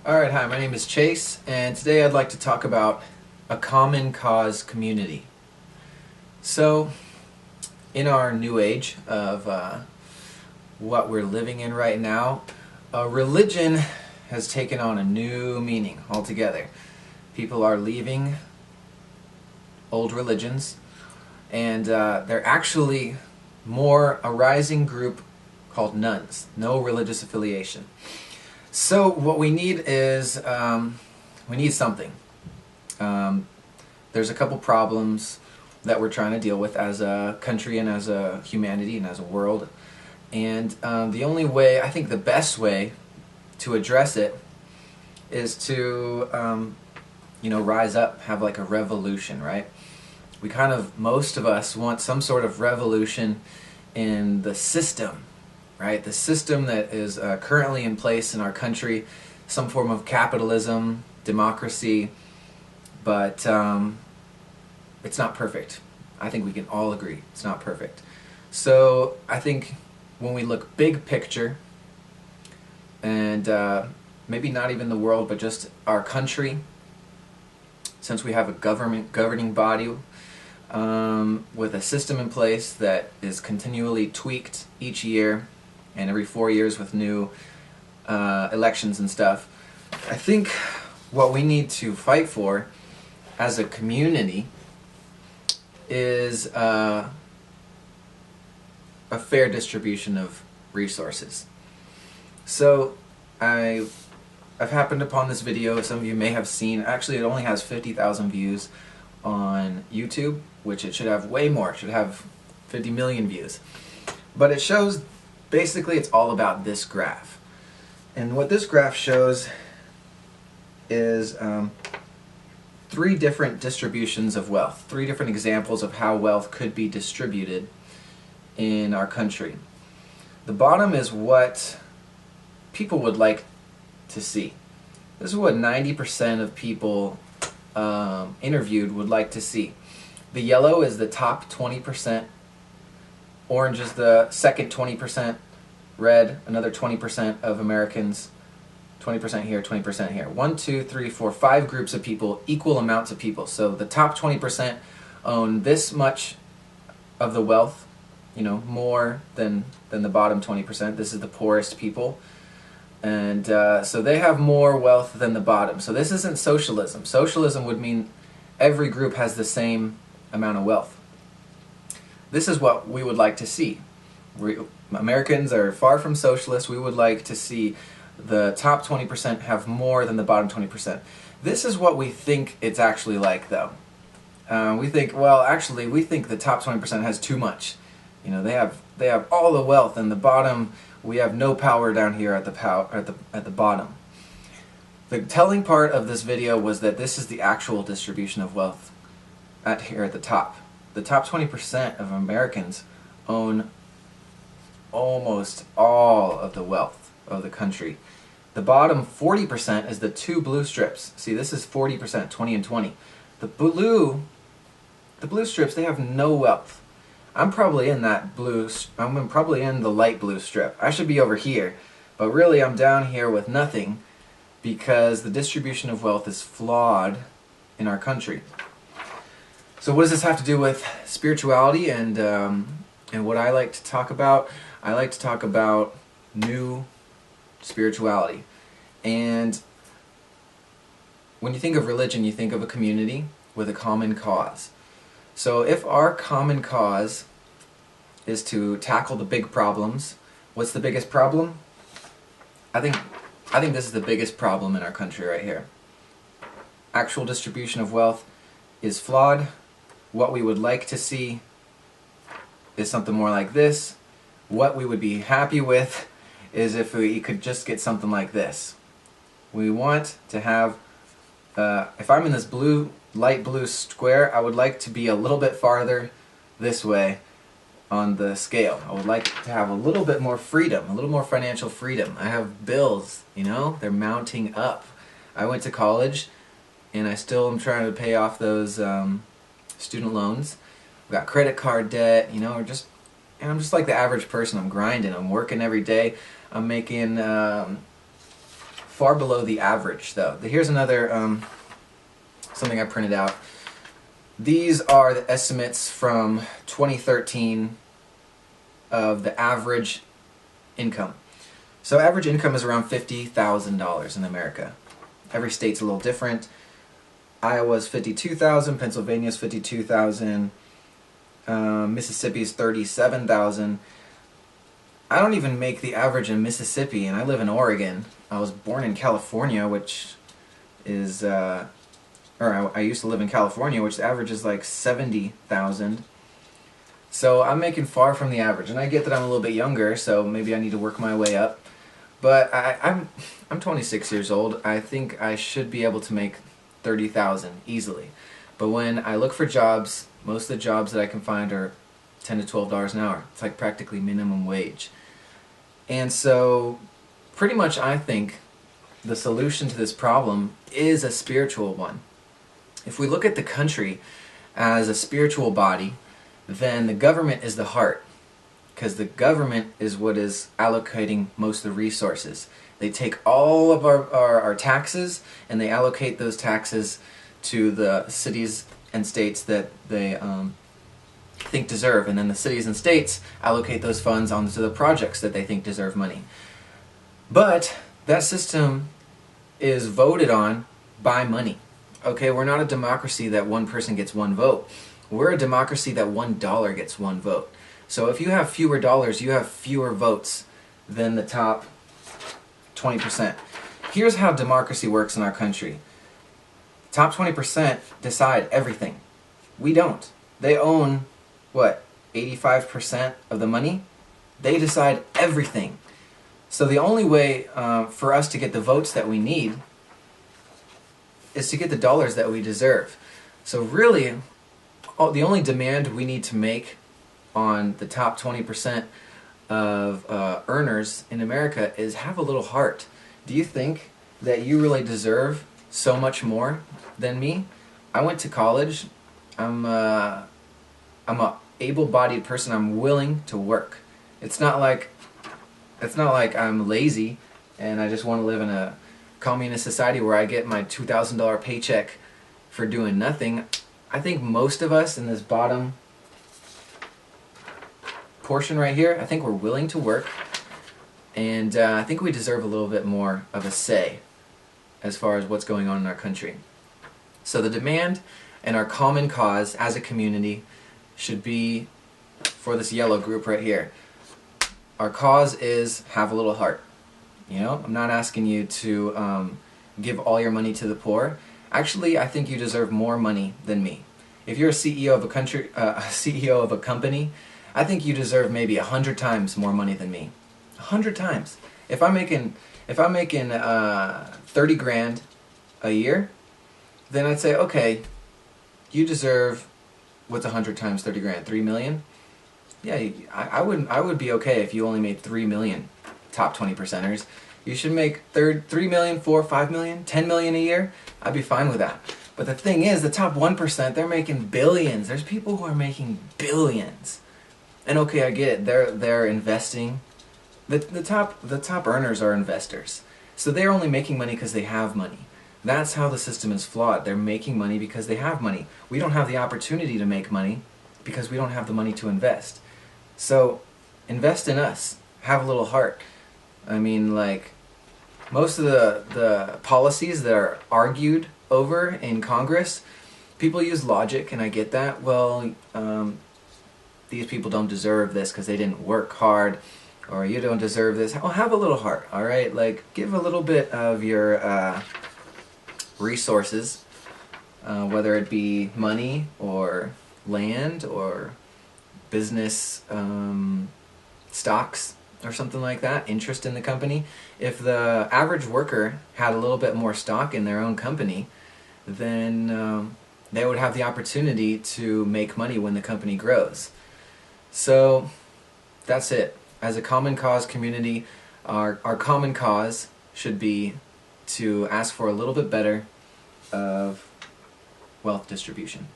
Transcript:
Alright, hi, my name is Chase, and today I'd like to talk about a common cause community. So, in our new age of what we're living in right now, religion has taken on a new meaning altogether. People are leaving old religions, and they're actually more a rising group called nuns, no religious affiliation. So what we need is, we need something. There's a couple problems that we're trying to deal with as a country and as a humanity and as a world. And the only way, I think the best way to address it is to, rise up, have like a revolution, right? We kind of, most of us want some sort of revolution in the system. Right? The system that is currently in place in our country, some form of capitalism, democracy, but it's not perfect. I think we can all agree it's not perfect. So I think when we look big picture, and maybe not even the world, but just our country, since we have a governing body with a system in place that is continually tweaked each year, and every 4 years with new elections and stuff. I think what we need to fight for as a community is a fair distribution of resources. So I've happened upon this video, some of you may have seen. Actually, it only has 50,000 views on YouTube, which it should have way more. It should have 50 million views. But it shows, basically it's all about this graph. And what this graph shows is three different distributions of wealth, three different examples of how wealth could be distributed in our country. The bottom is what people would like to see. This is what 90% of people interviewed would like to see. The yellow is the top 20%. Orange is the second 20%, red, another 20% of Americans, 20% here, 20% here. 1, 2, 3, 4, 5 groups of people, equal amounts of people. So the top 20% own this much of the wealth, more than the bottom 20%. This is the poorest people. And so they have more wealth than the bottom. So this isn't socialism. Socialism would mean every group has the same amount of wealth. This is what we would like to see. Americans are far from socialists. We would like to see the top 20% have more than the bottom 20%. This is what we think it's actually like, though. We think the top 20% has too much. They have all the wealth, and the bottom, we have no power down here at the bottom. The telling part of this video was that this is the actual distribution of wealth here at the top. The top 20% of Americans own almost all of the wealth of the country. The bottom 40% is the two blue strips. See, this is 40%, 20 and 20. The blue strips, they have no wealth. I'm probably in the light blue strip. I should be over here, but really I'm down here with nothing because the distribution of wealth is flawed in our country. So what does this have to do with spirituality and what I like to talk about? I like to talk about new spirituality. And when you think of religion, you think of a community with a common cause. So if our common cause is to tackle the big problems, what's the biggest problem? I think this is the biggest problem in our country right here. Actual distribution of wealth is flawed. What we would like to see is something more like this. What we would be happy with is if we could just get something like this. We want to have, if I'm in this light blue square, I would like to be a little bit farther this way on the scale. I would like to have a little bit more freedom, a little more financial freedom. I have bills, they're mounting up. I went to college, and I still am trying to pay off those student loans. I've got credit card debt, I'm just like the average person. I'm grinding, I'm working every day. I'm making far below the average, though. Here's another something I printed out. These are the estimates from 2013 of the average income. So average income is around $50,000 in America. Every state's a little different. Iowa's 52,000, Pennsylvania's 52,000, Mississippi's 37,000. I don't even make the average in Mississippi, and I live in Oregon. I was born in California, which is, I used to live in California, which the average is like 70,000. So I'm making far from the average, and I get that I'm a little bit younger, so maybe I need to work my way up. But I'm 26 years old. I think I should be able to make 30,000 easily. But when I look for jobs, most of the jobs that I can find are $10 to $12 an hour. It's like practically minimum wage. And so pretty much I think the solution to this problem is a spiritual one. If we look at the country as a spiritual body, then the government is the heart, because the government is what is allocating most of the resources. They take all of our taxes and they allocate those taxes to the cities and states that they think deserve, and then the cities and states allocate those funds onto the projects that they think deserve money. But that system is voted on by money. Okay, we're not a democracy that one person gets one vote. We're a democracy that $1 gets one vote. So if you have fewer dollars, you have fewer votes than the top 20%. Here's how democracy works in our country. Top 20% decide everything. We don't. They own, what, 85% of the money? They decide everything. So the only way for us to get the votes that we need is to get the dollars that we deserve. So really, the only demand we need to make on the top 20% of earners in America is have a little heart. Do you think that you really deserve so much more than me? I went to college. I'm a able-bodied person. I'm willing to work. It's not like I'm lazy and I just want to live in a communist society where I get my $2,000 paycheck for doing nothing. I think most of us in this bottom portion right here, I think we're willing to work, and I think we deserve a little bit more of a say as far as what's going on in our country. So the demand and our common cause as a community should be for this yellow group right here. Our cause is have a little heart. You know, I'm not asking you to give all your money to the poor. Actually, I think you deserve more money than me. If you're a CEO of a CEO of a company, I think you deserve maybe 100 times more money than me. 100 times. If I'm making 30 grand a year, then I'd say, okay, you deserve, what's 100 times 30 grand? 3 million? Yeah, I would be okay if you only made 3 million, top 20%ers. You should make 3 million, 4, 5 million, 10 million a year. I'd be fine with that. But the thing is, the top 1%, they're making billions. There's people who are making billions. And okay, I get it. They're investing. The top earners are investors. So they're only making money because they have money. That's how the system is flawed. They're making money because they have money. We don't have the opportunity to make money because we don't have the money to invest. So invest in us. Have a little heart. I mean, like, most of the policies that are argued over in Congress, people use logic, and I get that. Well, these people don't deserve this because they didn't work hard, or you don't deserve this. Well, have a little heart, all right? Like, give a little bit of your resources, whether it be money or land or business stocks or something like that, interest in the company. If the average worker had a little bit more stock in their own company, then they would have the opportunity to make money when the company grows. So that's it. As a common cause community, our common cause should be to ask for a little bit better of wealth distribution.